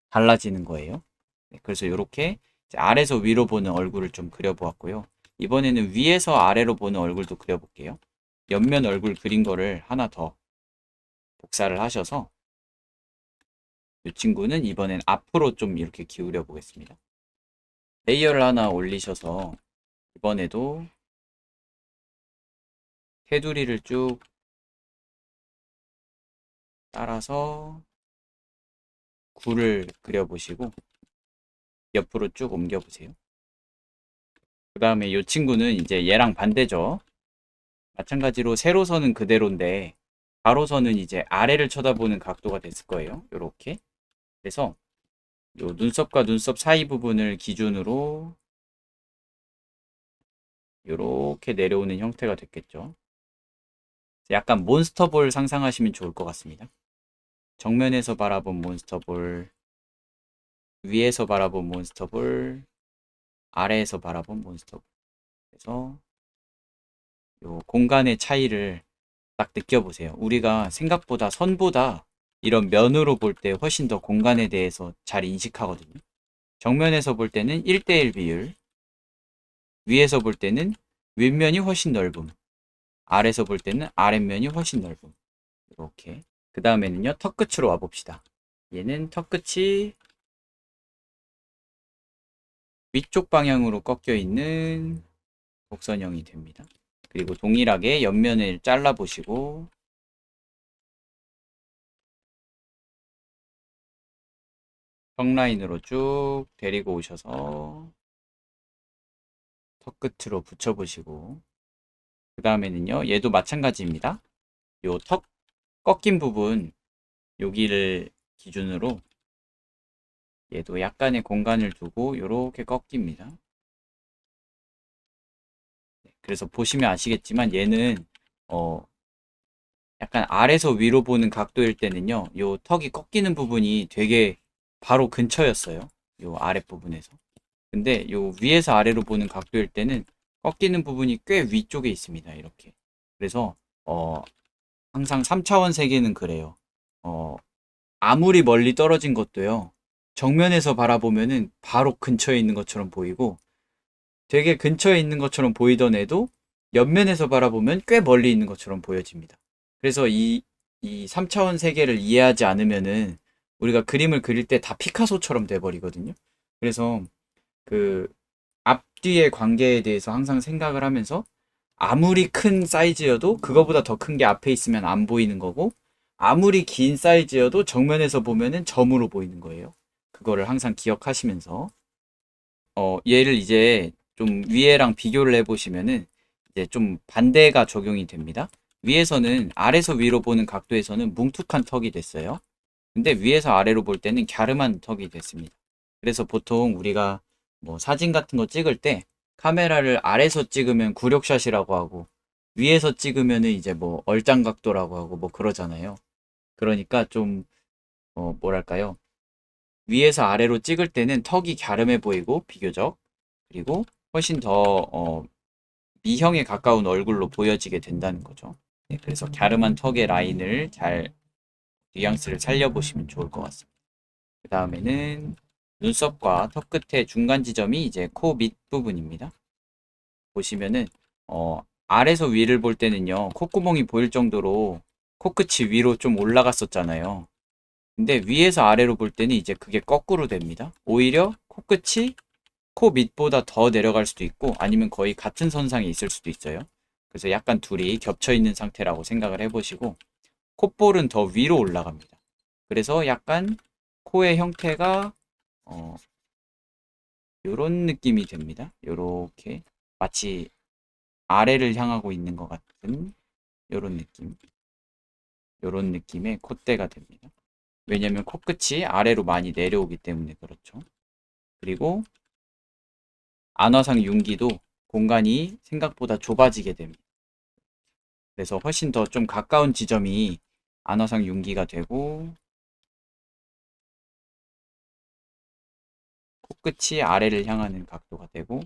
달라지는 거예요. 네, 그래서 이렇게 아래에서 위로 보는 얼굴을 좀 그려보았고요. 이번에는 위에서 아래로 보는 얼굴도 그려볼게요. 옆면 얼굴 그린 거를 하나 더 복사를 하셔서 이 친구는 이번엔 앞으로 좀 이렇게 기울여 보겠습니다. 레이어를 하나 올리셔서 이번에도 테두리를 쭉 따라서 굴을 그려보시고 옆으로 쭉 옮겨보세요. 그 다음에 이 친구는 이제 얘랑 반대죠. 마찬가지로 세로선은 그대로인데 가로선은 이제 아래를 쳐다보는 각도가 됐을 거예요. 이렇게. 그래서 요 눈썹과 눈썹 사이 부분을 기준으로 이렇게 내려오는 형태가 됐겠죠. 약간 몬스터볼 상상하시면 좋을 것 같습니다. 정면에서 바라본 몬스터볼, 위에서 바라본 몬스터볼, 아래에서 바라본 몬스터볼. 그래서 요 공간의 차이를 딱 느껴보세요. 우리가 생각보다 선보다 이런 면으로 볼 때 훨씬 더 공간에 대해서 잘 인식하거든요. 정면에서 볼 때는 1대1 비율, 위에서 볼 때는 윗면이 훨씬 넓음, 아래에서 볼 때는 아랫면이 훨씬 넓음. 이렇게. 그 다음에는요, 턱끝으로 와봅시다. 얘는 턱끝이 위쪽 방향으로 꺾여 있는 곡선형이 됩니다. 그리고 동일하게 옆면을 잘라보시고 턱 라인으로 쭉 데리고 오셔서 턱 끝으로 붙여보시고 그 다음에는요 얘도 마찬가지입니다. 요 턱 꺾인 부분 여기를 기준으로 얘도 약간의 공간을 두고 이렇게 꺾입니다. 그래서 보시면 아시겠지만 얘는 약간 아래서 위로 보는 각도일 때는요 요 턱이 꺾이는 부분이 되게 바로 근처였어요. 요 아랫부분에서. 근데 요 위에서 아래로 보는 각도일 때는 꺾이는 부분이 꽤 위쪽에 있습니다. 이렇게. 그래서 항상 3차원 세계는 그래요. 어, 아무리 멀리 떨어진 것도요. 정면에서 바라보면은 바로 근처에 있는 것처럼 보이고 되게 근처에 있는 것처럼 보이던 애도 옆면에서 바라보면 꽤 멀리 있는 것처럼 보여집니다. 그래서 이 3차원 세계를 이해하지 않으면은 우리가 그림을 그릴 때 다 피카소처럼 돼버리거든요. 그래서 그 앞뒤의 관계에 대해서 항상 생각을 하면서 아무리 큰 사이즈여도 그거보다 더 큰 게 앞에 있으면 안 보이는 거고 아무리 긴 사이즈여도 정면에서 보면은 점으로 보이는 거예요. 그거를 항상 기억하시면서 얘를 이제 좀 위에랑 비교를 해보시면은 이제 좀 반대가 적용이 됩니다. 위에서는 아래서 위로 보는 각도에서는 뭉툭한 턱이 됐어요. 근데 위에서 아래로 볼 때는 갸름한 턱이 됐습니다. 그래서 보통 우리가 뭐 사진 같은 거 찍을 때 카메라를 아래서 찍으면 굴욕샷이라고 하고 위에서 찍으면은 이제 뭐 얼짱 각도라고 하고 뭐 그러잖아요. 그러니까 좀 뭐랄까요? 위에서 아래로 찍을 때는 턱이 갸름해 보이고 비교적 그리고 훨씬 더 미형에 가까운 얼굴로 보여지게 된다는 거죠. 네, 그래서 갸름한 턱의 라인을 잘 뉘앙스를 살려보시면 좋을 것 같습니다. 그 다음에는 눈썹과 턱 끝의 중간 지점이 이제 코 밑 부분입니다. 보시면은 아래서 위를 볼 때는요 콧구멍이 보일 정도로 코끝이 위로 좀 올라갔었잖아요. 근데 위에서 아래로 볼 때는 이제 그게 거꾸로 됩니다. 오히려 코끝이 코 밑보다 더 내려갈 수도 있고 아니면 거의 같은 선상에 있을 수도 있어요. 그래서 약간 둘이 겹쳐 있는 상태라고 생각을 해보시고 콧볼은 더 위로 올라갑니다. 그래서 약간 코의 형태가 요런 느낌이 됩니다. 요렇게 마치 아래를 향하고 있는 것 같은 요런 느낌. 요런 느낌의 콧대가 됩니다. 왜냐면 코끝이 아래로 많이 내려오기 때문에 그렇죠. 그리고 안화상 윤기도 공간이 생각보다 좁아지게 됩니다. 그래서 훨씬 더 좀 가까운 지점이 안화상 윤기가 되고 코끝이 아래를 향하는 각도가 되고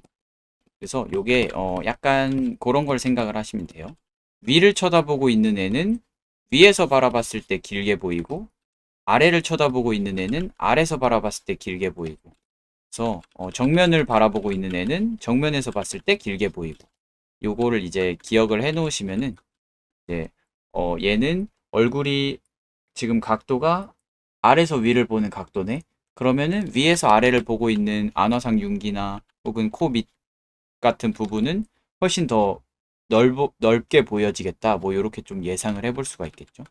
그래서 요게 약간 그런 걸 생각을 하시면 돼요. 위를 쳐다보고 있는 애는 위에서 바라봤을 때 길게 보이고 아래를 쳐다보고 있는 애는 아래서 바라봤을 때 길게 보이고 그래서 정면을 바라보고 있는 애는 정면에서 봤을 때 길게 보이고 요거를 이제 기억을 해 놓으시면은 이제 얘는 얼굴이 지금 각도가 아래서 위를 보는 각도네. 그러면은 위에서 아래를 보고 있는 안화상 윤기나 혹은 코 밑 같은 부분은 훨씬 더 넓게 보여지겠다. 뭐 이렇게 좀 예상을 해볼 수가 있겠죠.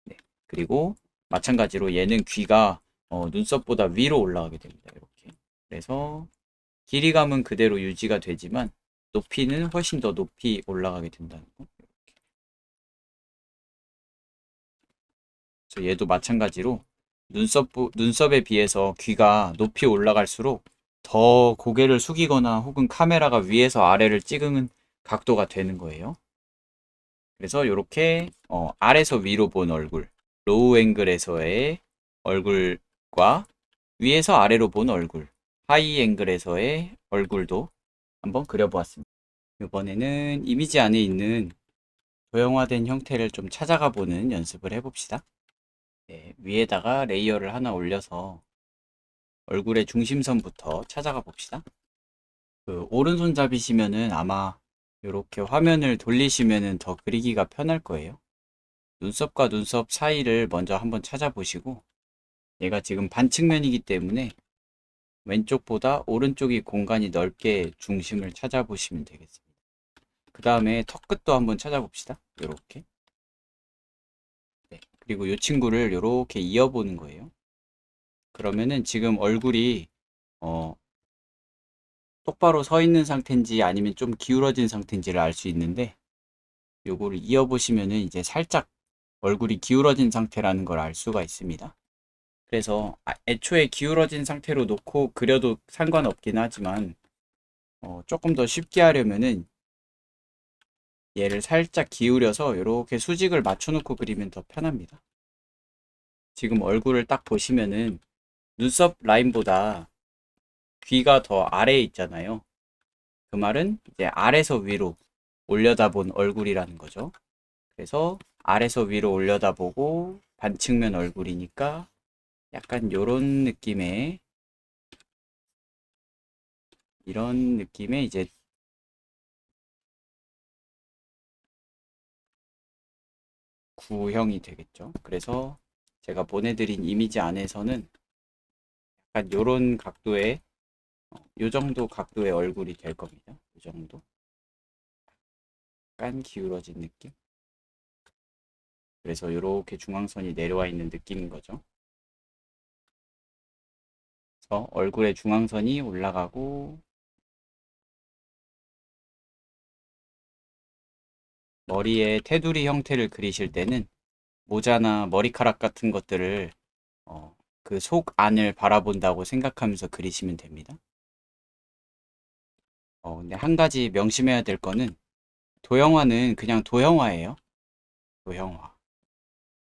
네. 그리고 마찬가지로 얘는 귀가 눈썹보다 위로 올라가게 됩니다. 이렇게. 그래서 길이감은 그대로 유지가 되지만 높이는 훨씬 더 높이 올라가게 된다는 거. 그래서 얘도 마찬가지로 눈썹에 비해서 귀가 높이 올라갈수록 더 고개를 숙이거나 혹은 카메라가 위에서 아래를 찍은 각도가 되는 거예요. 그래서 이렇게 아래서 위로 본 얼굴, 로우 앵글에서의 얼굴과 위에서 아래로 본 얼굴, 하이 앵글에서의 얼굴도 한번 그려보았습니다. 이번에는 이미지 안에 있는 도형화된 형태를 좀 찾아가 보는 연습을 해봅시다. 네, 위에다가 레이어를 하나 올려서 얼굴의 중심선부터 찾아가 봅시다. 그 오른손잡이시면은 아마 이렇게 화면을 돌리시면은 더 그리기가 편할 거예요. 눈썹과 눈썹 사이를 먼저 한번 찾아보시고 얘가 지금 반측면이기 때문에 왼쪽보다 오른쪽이 공간이 넓게 중심을 찾아보시면 되겠습니다. 그 다음에 턱 끝도 한번 찾아봅시다. 이렇게. 네, 그리고 이 친구를 이렇게 이어보는 거예요. 그러면은 지금 얼굴이 똑바로 서 있는 상태인지 아니면 좀 기울어진 상태인지를 알 수 있는데 요거를 이어보시면은 이제 살짝 얼굴이 기울어진 상태라는 걸 알 수가 있습니다. 그래서 애초에 기울어진 상태로 놓고 그려도 상관없긴 하지만 조금 더 쉽게 하려면은 얘를 살짝 기울여서 이렇게 수직을 맞춰놓고 그리면 더 편합니다. 지금 얼굴을 딱 보시면은 눈썹 라인보다 귀가 더 아래에 있잖아요. 그 말은 이제 아래서 위로 올려다본 얼굴이라는 거죠. 그래서 아래서 위로 올려다보고 반측면 얼굴이니까 약간 요런 느낌의 이런 느낌의 이제 구형이 되겠죠. 그래서 제가 보내드린 이미지 안에서는 약간 요런 각도의 요 정도 각도의 얼굴이 될 겁니다. 요 정도 약간 기울어진 느낌. 그래서 이렇게 중앙선이 내려와 있는 느낌인 거죠. 그래서 얼굴의 중앙선이 올라가고 머리에 테두리 형태를 그리실 때는 모자나 머리카락 같은 것들을 그 속 안을 바라본다고 생각하면서 그리시면 됩니다. 근데 한 가지 명심해야 될 거는 도형화는 그냥 도형화예요. 도형화.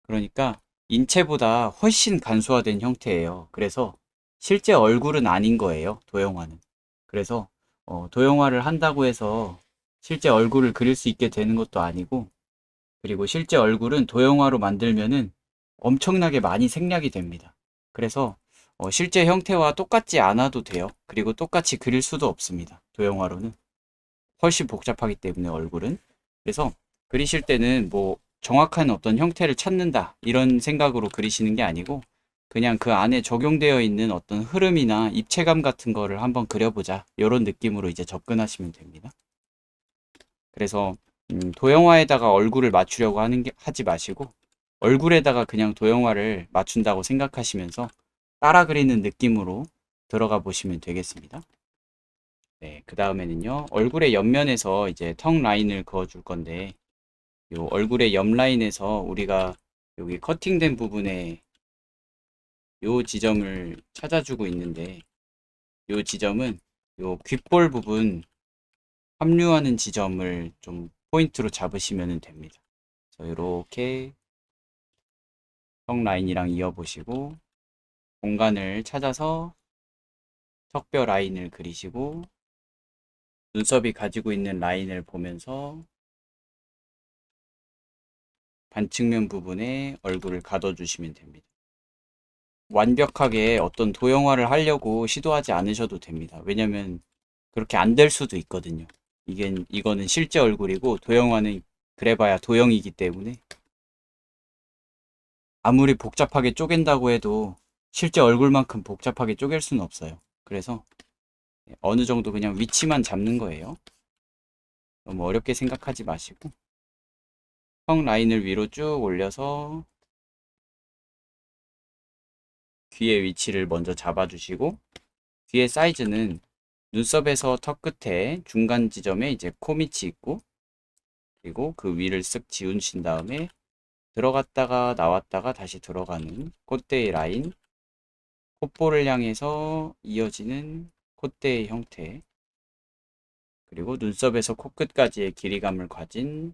그러니까 인체보다 훨씬 간소화된 형태예요. 그래서 실제 얼굴은 아닌 거예요. 도형화는. 그래서 도형화를 한다고 해서 실제 얼굴을 그릴 수 있게 되는 것도 아니고, 그리고 실제 얼굴은 도형화로 만들면은 엄청나게 많이 생략이 됩니다. 그래서 실제 형태와 똑같지 않아도 돼요. 그리고 똑같이 그릴 수도 없습니다. 도형화로는 훨씬 복잡하기 때문에 얼굴은. 그래서 그리실 때는 뭐 정확한 어떤 형태를 찾는다 이런 생각으로 그리시는 게 아니고, 그냥 그 안에 적용되어 있는 어떤 흐름이나 입체감 같은 거를 한번 그려보자 이런 느낌으로 이제 접근하시면 됩니다. 그래서 도형화에다가 얼굴을 맞추려고 하지 마시고, 얼굴에다가 그냥 도형화를 맞춘다고 생각하시면서 따라 그리는 느낌으로 들어가 보시면 되겠습니다. 네, 그 다음에는요, 얼굴의 옆면에서 이제 턱 라인을 그어 줄 건데, 요 얼굴의 옆 라인에서 우리가 여기 커팅된 부분에 요 지점을 찾아주고 있는데, 요 지점은 요 귓볼 부분 합류하는 지점을 좀 포인트로 잡으시면 됩니다. 그래서 이렇게 턱 라인이랑 이어보시고, 공간을 찾아서 턱뼈 라인을 그리시고, 눈썹이 가지고 있는 라인을 보면서 반측면 부분에 얼굴을 가둬주시면 됩니다. 완벽하게 어떤 도형화를 하려고 시도하지 않으셔도 됩니다. 왜냐면 그렇게 안 될 수도 있거든요. 이거는 실제 얼굴이고 도형화는 그래봐야 도형이기 때문에 아무리 복잡하게 쪼갠다고 해도 실제 얼굴만큼 복잡하게 쪼갤 수는 없어요. 그래서 어느 정도 그냥 위치만 잡는 거예요. 너무 어렵게 생각하지 마시고 턱 라인을 위로 쭉 올려서 귀의 위치를 먼저 잡아주시고, 귀의 사이즈는 눈썹에서 턱 끝에 중간 지점에 이제 코 밑이 있고, 그리고 그 위를 쓱 지우신 다음에 들어갔다가 나왔다가 다시 들어가는 콧대의 라인, 콧볼을 향해서 이어지는 콧대의 형태, 그리고 눈썹에서 코끝까지의 길이감을 가진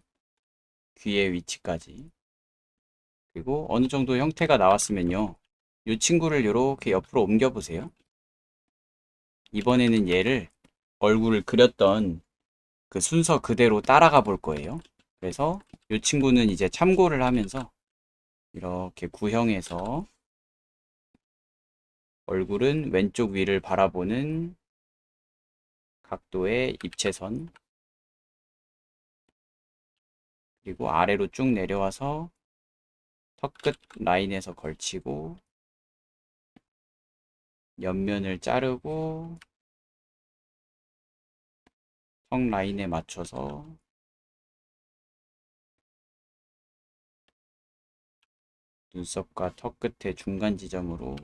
귀의 위치까지. 그리고 어느 정도 형태가 나왔으면요, 이 친구를 이렇게 옆으로 옮겨 보세요. 이번에는 얘를 얼굴을 그렸던 그 순서 그대로 따라가 볼 거예요. 그래서 이 친구는 이제 참고를 하면서 이렇게 구형해서 얼굴은 왼쪽 위를 바라보는 각도의 입체선, 그리고 아래로 쭉 내려와서 턱끝 라인에서 걸치고 옆면을 자르고 턱 라인에 맞춰서 눈썹과 턱 끝의 중간 지점으로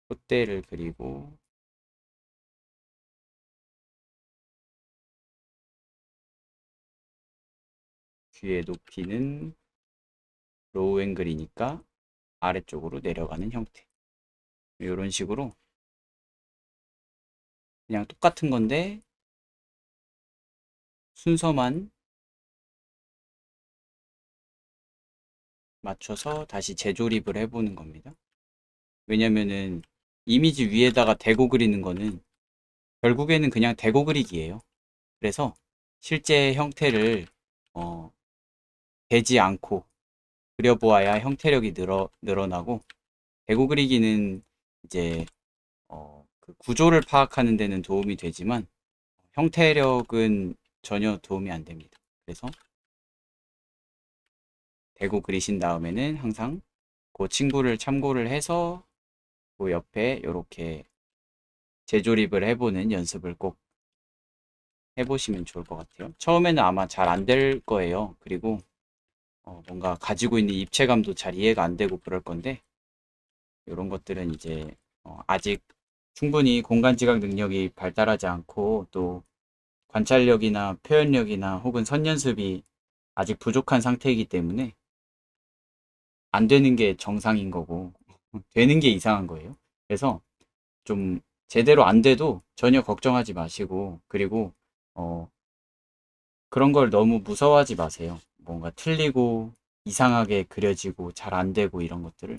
콧대를 그리고 귀의 높이는 로우 앵글이니까 아래쪽으로 내려가는 형태. 이런 식으로 그냥 똑같은 건데 순서만 맞춰서 다시 재조립을 해보는 겁니다. 왜냐면은 이미지 위에다가 대고 그리는 거는 결국에는 그냥 대고 그리기예요. 그래서 실제 형태를 대지 않고 그려보아야 형태력이 늘어나고, 대고 그리기는 이제 그 구조를 파악하는 데는 도움이 되지만 형태력은 전혀 도움이 안 됩니다. 그래서 대고 그리신 다음에는 항상 그 친구를 참고를 해서 그 옆에 이렇게 재조립을 해보는 연습을 꼭 해보시면 좋을 것 같아요. 처음에는 아마 잘 안 될 거예요. 그리고 뭔가 가지고 있는 입체감도 잘 이해가 안 되고 그럴 건데, 이런 것들은 이제 아직 충분히 공간지각 능력이 발달하지 않고 또 관찰력이나 표현력이나 혹은 선연습이 아직 부족한 상태이기 때문에 안 되는 게 정상인 거고 되는 게 이상한 거예요. 그래서 좀 제대로 안 돼도 전혀 걱정하지 마시고, 그리고 어, 그런 걸 너무 무서워하지 마세요. 뭔가 틀리고 이상하게 그려지고 잘 안 되고 이런 것들을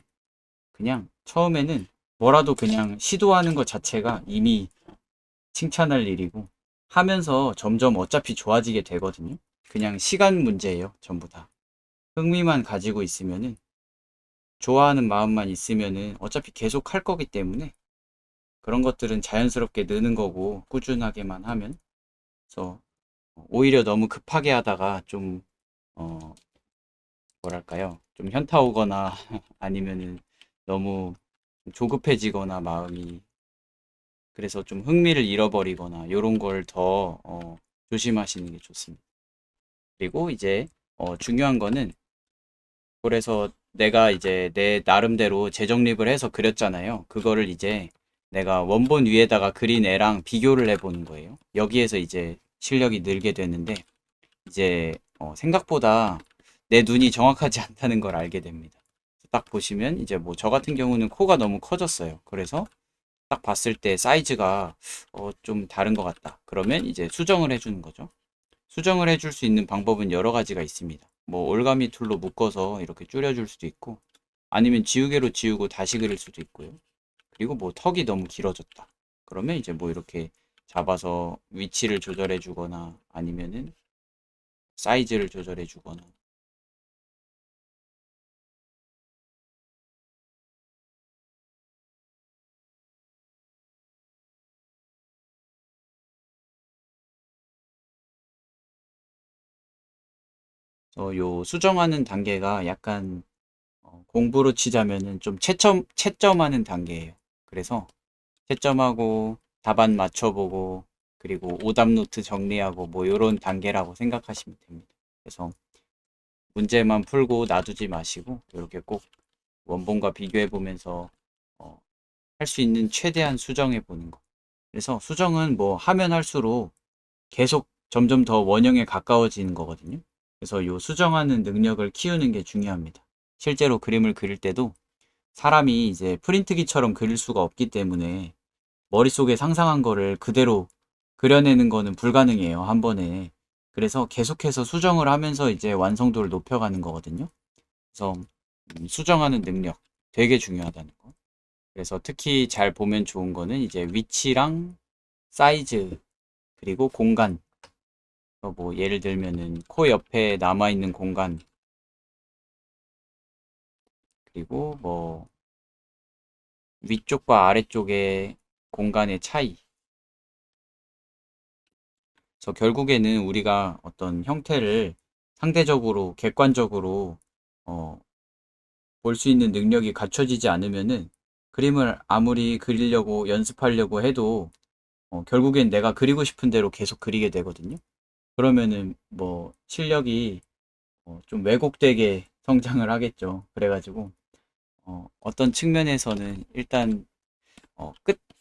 그냥 처음에는 뭐라도 그냥 시도하는 것 자체가 이미 칭찬할 일이고, 하면서 점점 어차피 좋아지게 되거든요. 그냥 시간 문제예요, 전부 다. 흥미만 가지고 있으면은, 좋아하는 마음만 있으면은 어차피 계속 할 거기 때문에 그런 것들은 자연스럽게 느는 거고, 꾸준하게만 하면. 그래서 오히려 너무 급하게 하다가 좀 어, 뭐랄까요? 좀 현타 오거나 아니면은 너무 조급해지거나 마음이, 그래서 좀 흥미를 잃어버리거나 요런 걸 더 조심하시는 게 좋습니다. 그리고 이제 중요한 거는, 그래서 내가 이제 내 나름대로 재정립을 해서 그렸잖아요. 그거를 이제 내가 원본 위에다가 그린 애랑 비교를 해보는 거예요. 여기에서 이제 실력이 늘게 되는데, 이제 생각보다 내 눈이 정확하지 않다는 걸 알게 됩니다. 딱 보시면 이제 뭐 저 같은 경우는 코가 너무 커졌어요. 그래서 딱 봤을 때 사이즈가 좀 다른 것 같다. 그러면 이제 수정을 해주는 거죠. 수정을 해줄 수 있는 방법은 여러 가지가 있습니다. 뭐 올가미 툴로 묶어서 이렇게 줄여줄 수도 있고, 아니면 지우개로 지우고 다시 그릴 수도 있고요. 그리고 뭐 턱이 너무 길어졌다. 그러면 이제 뭐 이렇게 잡아서 위치를 조절해 주거나 아니면은 사이즈를 조절해 주거나. 요 수정하는 단계가 약간 공부로 치자면은 좀 채점하는 단계예요. 그래서 채점하고 답안 맞춰보고 그리고 오답 노트 정리하고 뭐 요런 단계라고 생각하시면 됩니다. 그래서 문제만 풀고 놔두지 마시고 이렇게 꼭 원본과 비교해 보면서 할 수 있는 최대한 수정해 보는 거. 그래서 수정은 뭐 하면 할수록 계속 점점 더 원형에 가까워지는 거거든요. 그래서 요 수정하는 능력을 키우는 게 중요합니다. 실제로 그림을 그릴 때도 사람이 이제 프린트기처럼 그릴 수가 없기 때문에 머릿속에 상상한 거를 그대로 그려내는 거는 불가능해요, 한 번에. 그래서 계속해서 수정을 하면서 이제 완성도를 높여가는 거거든요. 그래서 수정하는 능력 되게 중요하다는 거. 그래서 특히 잘 보면 좋은 거는 이제 위치랑 사이즈 그리고 공간. 뭐 예를 들면은 코 옆에 남아있는 공간, 그리고 뭐 위쪽과 아래쪽의 공간의 차이. 그래서 결국에는 우리가 어떤 형태를 상대적으로 객관적으로 볼 수 있는 능력이 갖춰지지 않으면은 그림을 아무리 그리려고 연습하려고 해도 결국엔 내가 그리고 싶은 대로 계속 그리게 되거든요. 그러면은 뭐 실력이 좀 왜곡되게 성장을 하겠죠. 그래가지고 어떤 측면에서는 일단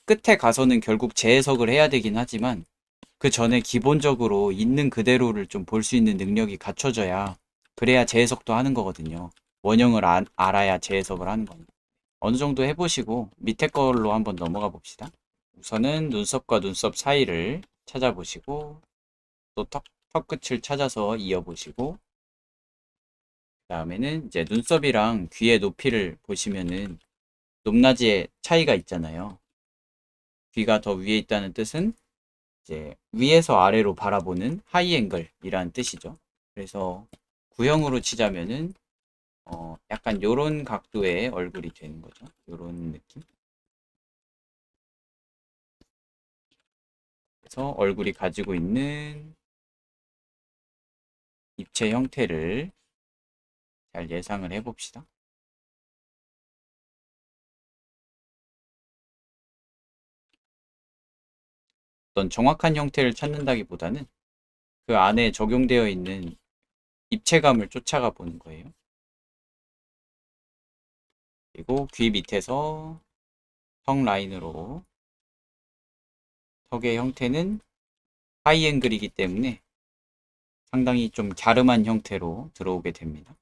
끝에 가서는 결국 재해석을 해야 되긴 하지만, 그 전에 기본적으로 있는 그대로를 좀 볼 수 있는 능력이 갖춰져야, 그래야 재해석도 하는 거거든요. 원형을 알아야 재해석을 하는 겁니다. 어느 정도 해보시고 밑에 걸로 한번 넘어가 봅시다. 우선은 눈썹과 눈썹 사이를 찾아보시고, 또 턱끝을 찾아서 이어보시고, 그 다음에는 이제 눈썹이랑 귀의 높이를 보시면은 높낮이의 차이가 있잖아요. 귀가 더 위에 있다는 뜻은 이제 위에서 아래로 바라보는 하이 앵글이라는 뜻이죠. 그래서 구형으로 치자면은 약간 요런 각도의 얼굴이 되는 거죠. 요런 느낌. 그래서 얼굴이 가지고 있는 입체 형태를 잘 예상을 해봅시다. 어떤 정확한 형태를 찾는다기보다는 그 안에 적용되어 있는 입체감을 쫓아가 보는 거예요. 그리고 귀 밑에서 턱 라인으로, 턱의 형태는 하이앵글이기 때문에 상당히 좀 갸름한 형태로 들어오게 됩니다.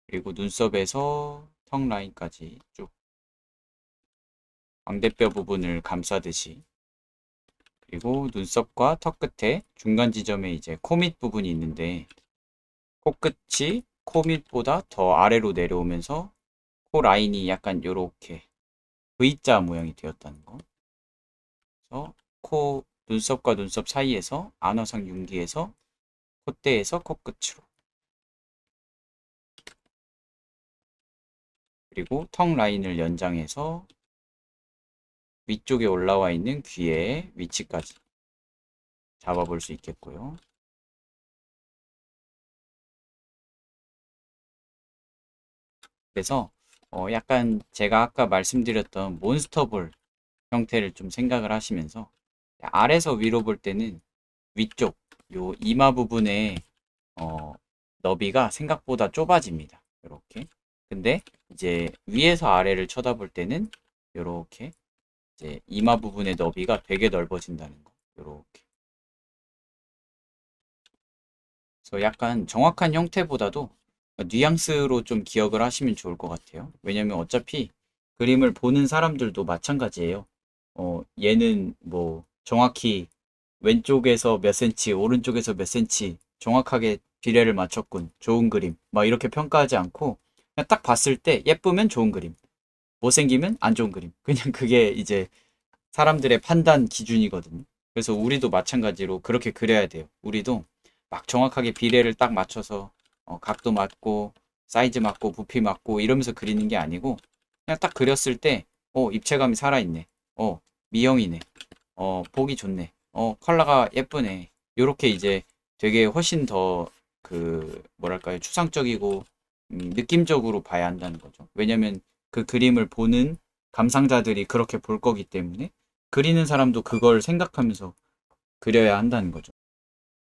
그리고 눈썹에서 턱 라인까지 쭉 광대뼈 부분을 감싸듯이, 그리고 눈썹과 턱 끝에 중간 지점에 이제 코밑 부분이 있는데 코끝이 코밑보다 더 아래로 내려오면서 코 라인이 약간 요렇게 V자 모양이 되었다는 거. 그래서 눈썹과 눈썹 사이에서 안화상 윤기에서 콧대에서 코끝으로, 그리고 턱 라인을 연장해서 위쪽에 올라와 있는 귀의 위치까지 잡아볼 수 있겠고요. 그래서 약간 제가 아까 말씀드렸던 몬스터볼 형태를 좀 생각을 하시면서 아래서 위로 볼 때는 위쪽 요 이마 부분의 너비가 생각보다 좁아집니다. 이렇게. 근데 이제 위에서 아래를 쳐다볼 때는 이렇게 이제 이마 부분의 너비가 되게 넓어진다는 거. 이렇게. 그래서 약간 정확한 형태보다도 뉘앙스로 좀 기억을 하시면 좋을 것 같아요. 왜냐면 어차피 그림을 보는 사람들도 마찬가지예요. 얘는 뭐 정확히 왼쪽에서 몇 센치, 오른쪽에서 몇 센치 정확하게 비례를 맞췄군. 좋은 그림. 막 이렇게 평가하지 않고 그냥 딱 봤을 때 예쁘면 좋은 그림, 못생기면 안 좋은 그림. 그냥 그게 이제 사람들의 판단 기준이거든요. 그래서 우리도 마찬가지로 그렇게 그려야 돼요. 우리도 막 정확하게 비례를 딱 맞춰서 각도 맞고 사이즈 맞고 부피 맞고 이러면서 그리는 게 아니고 그냥 딱 그렸을 때 입체감이 살아있네. 미형이네. 보기 좋네. 컬러가 예쁘네. 요렇게 이제 되게 훨씬 더 뭐랄까요, 추상적이고 느낌적으로 봐야 한다는 거죠. 왜냐면 그 그림을 보는 감상자들이 그렇게 볼 거기 때문에 그리는 사람도 그걸 생각하면서 그려야 한다는 거죠.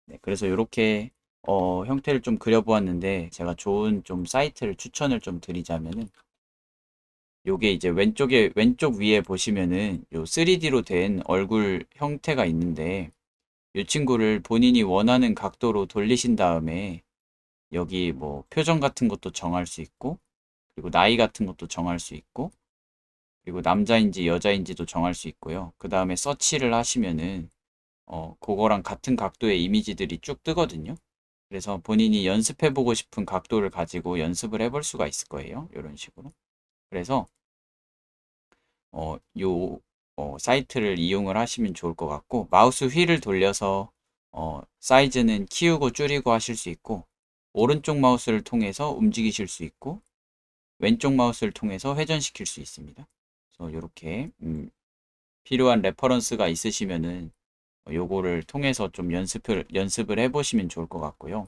네, 그래서 이렇게 형태를 좀 그려보았는데 제가 좋은 좀 사이트를 추천을 좀 드리자면은 요게 이제 왼쪽 위에 보시면은 요 3D로 된 얼굴 형태가 있는데 이 친구를 본인이 원하는 각도로 돌리신 다음에 여기 뭐 표정 같은 것도 정할 수 있고, 그리고 나이 같은 것도 정할 수 있고, 그리고 남자인지 여자인지도 정할 수 있고요. 그 다음에 서치를 하시면은 그거랑 같은 각도의 이미지들이 쭉 뜨거든요. 그래서 본인이 연습해보고 싶은 각도를 가지고 연습을 해볼 수가 있을 거예요. 이런 식으로. 그래서 요 사이트를 이용을 하시면 좋을 것 같고, 마우스 휠을 돌려서 사이즈는 키우고 줄이고 하실 수 있고, 오른쪽 마우스를 통해서 움직이실 수 있고, 왼쪽 마우스를 통해서 회전시킬 수 있습니다. 그래서 이렇게 필요한 레퍼런스가 있으시면은 요거를 통해서 좀 연습을 해보시면 좋을 것 같고요.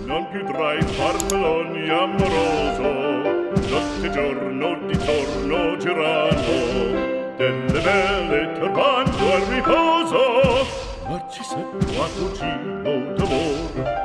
Non più tra i farfalloni amoroso, notte e giorno di torno girano, delle belle turbando al riposo, ma ci sei qua cugino d'amor.